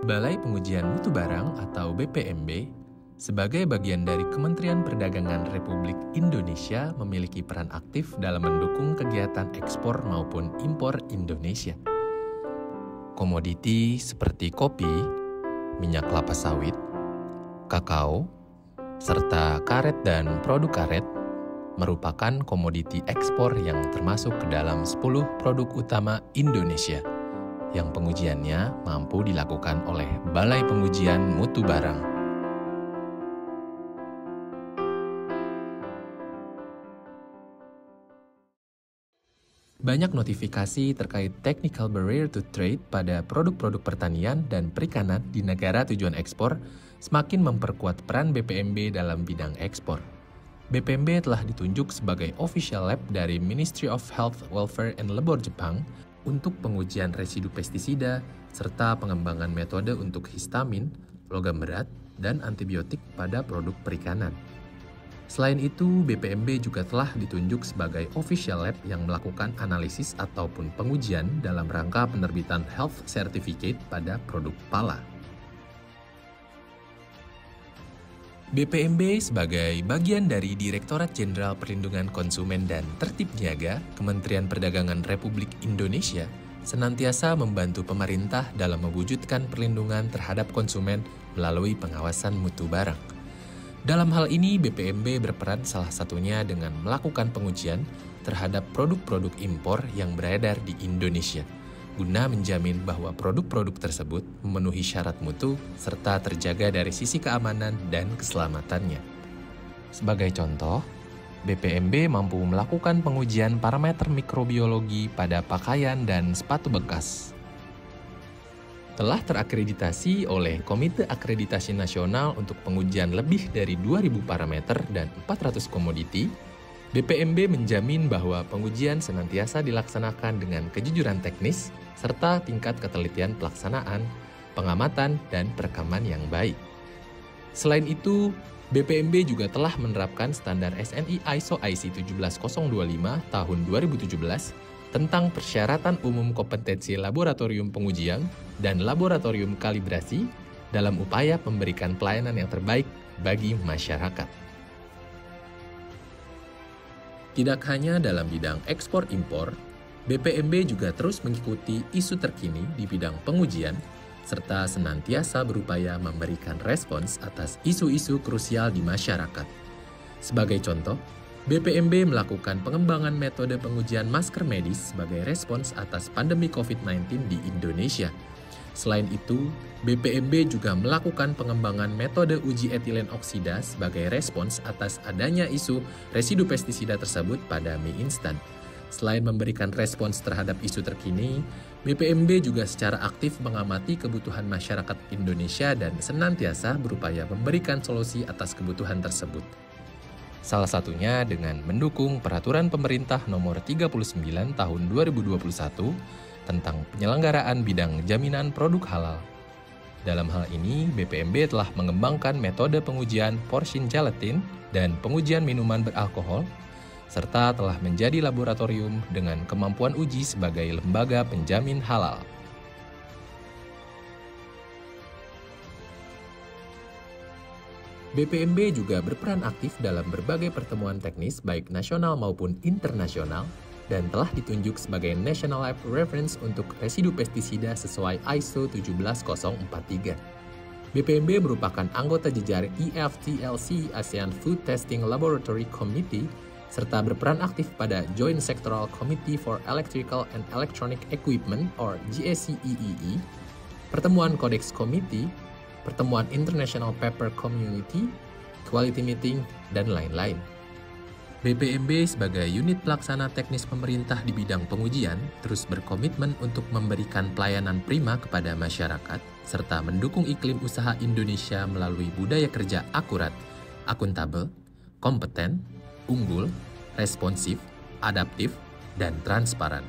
Balai Pengujian Mutu Barang atau BPMB sebagai bagian dari Kementerian Perdagangan Republik Indonesia memiliki peran aktif dalam mendukung kegiatan ekspor maupun impor Indonesia. Komoditi seperti kopi, minyak kelapa sawit, kakao, serta karet dan produk karet merupakan komoditi ekspor yang termasuk ke dalam 10 produk utama Indonesia yang pengujiannya mampu dilakukan oleh Balai Pengujian Mutu Barang. Banyak notifikasi terkait technical barrier to trade pada produk-produk pertanian dan perikanan di negara tujuan ekspor semakin memperkuat peran BPMB dalam bidang ekspor. BPMB telah ditunjuk sebagai official lab dari Ministry of Health, Welfare and Labor Jepang untuk pengujian residu pestisida serta pengembangan metode untuk histamin, logam berat, dan antibiotik pada produk perikanan. Selain itu, BPMB juga telah ditunjuk sebagai official lab yang melakukan analisis ataupun pengujian dalam rangka penerbitan health certificate pada produk pala. BPMB sebagai bagian dari Direktorat Jenderal Perlindungan Konsumen dan Tertib Niaga Kementerian Perdagangan Republik Indonesia senantiasa membantu pemerintah dalam mewujudkan perlindungan terhadap konsumen melalui pengawasan mutu barang. Dalam hal ini, BPMB berperan salah satunya dengan melakukan pengujian terhadap produk-produk impor yang beredar di Indonesia, guna menjamin bahwa produk-produk tersebut memenuhi syarat mutu serta terjaga dari sisi keamanan dan keselamatannya. Sebagai contoh, BPMB mampu melakukan pengujian parameter mikrobiologi pada pakaian dan sepatu bekas. Telah terakreditasi oleh Komite Akreditasi Nasional untuk pengujian lebih dari 2.000 parameter dan 400 komoditi, BPMB menjamin bahwa pengujian senantiasa dilaksanakan dengan kejujuran teknis serta tingkat ketelitian pelaksanaan, pengamatan, dan perekaman yang baik. Selain itu, BPMB juga telah menerapkan standar SNI ISO IC 17025 tahun 2017 tentang persyaratan umum kompetensi laboratorium pengujian dan laboratorium kalibrasi dalam upaya memberikan pelayanan yang terbaik bagi masyarakat. Tidak hanya dalam bidang ekspor-impor, BPMB juga terus mengikuti isu terkini di bidang pengujian, serta senantiasa berupaya memberikan respons atas isu-isu krusial di masyarakat. Sebagai contoh, BPMB melakukan pengembangan metode pengujian masker medis sebagai respons atas pandemi COVID-19 di Indonesia. Selain itu, BPMB juga melakukan pengembangan metode uji etilen oksida sebagai respons atas adanya isu residu pestisida tersebut pada mie instan. Selain memberikan respons terhadap isu terkini, BPMB juga secara aktif mengamati kebutuhan masyarakat Indonesia dan senantiasa berupaya memberikan solusi atas kebutuhan tersebut. Salah satunya dengan mendukung Peraturan Pemerintah Nomor 39 Tahun 2021 tentang penyelenggaraan bidang jaminan produk halal. Dalam hal ini, BPMB telah mengembangkan metode pengujian porsin gelatin dan pengujian minuman beralkohol, serta telah menjadi laboratorium dengan kemampuan uji sebagai lembaga penjamin halal. BPMB juga berperan aktif dalam berbagai pertemuan teknis baik nasional maupun internasional dan telah ditunjuk sebagai National Lab Reference untuk residu pestisida sesuai ISO 17043. BPMB merupakan anggota jejaring EFTLC ASEAN Food Testing Laboratory Committee serta berperan aktif pada Joint Sectoral Committee for Electrical and Electronic Equipment or JSCEEE, pertemuan Codex Committee, pertemuan International Paper Community, Quality Meeting, dan lain-lain. BPMB sebagai unit pelaksana teknis pemerintah di bidang pengujian terus berkomitmen untuk memberikan pelayanan prima kepada masyarakat serta mendukung iklim usaha Indonesia melalui budaya kerja akurat, akuntabel, kompeten, unggul, responsif, adaptif, dan transparan.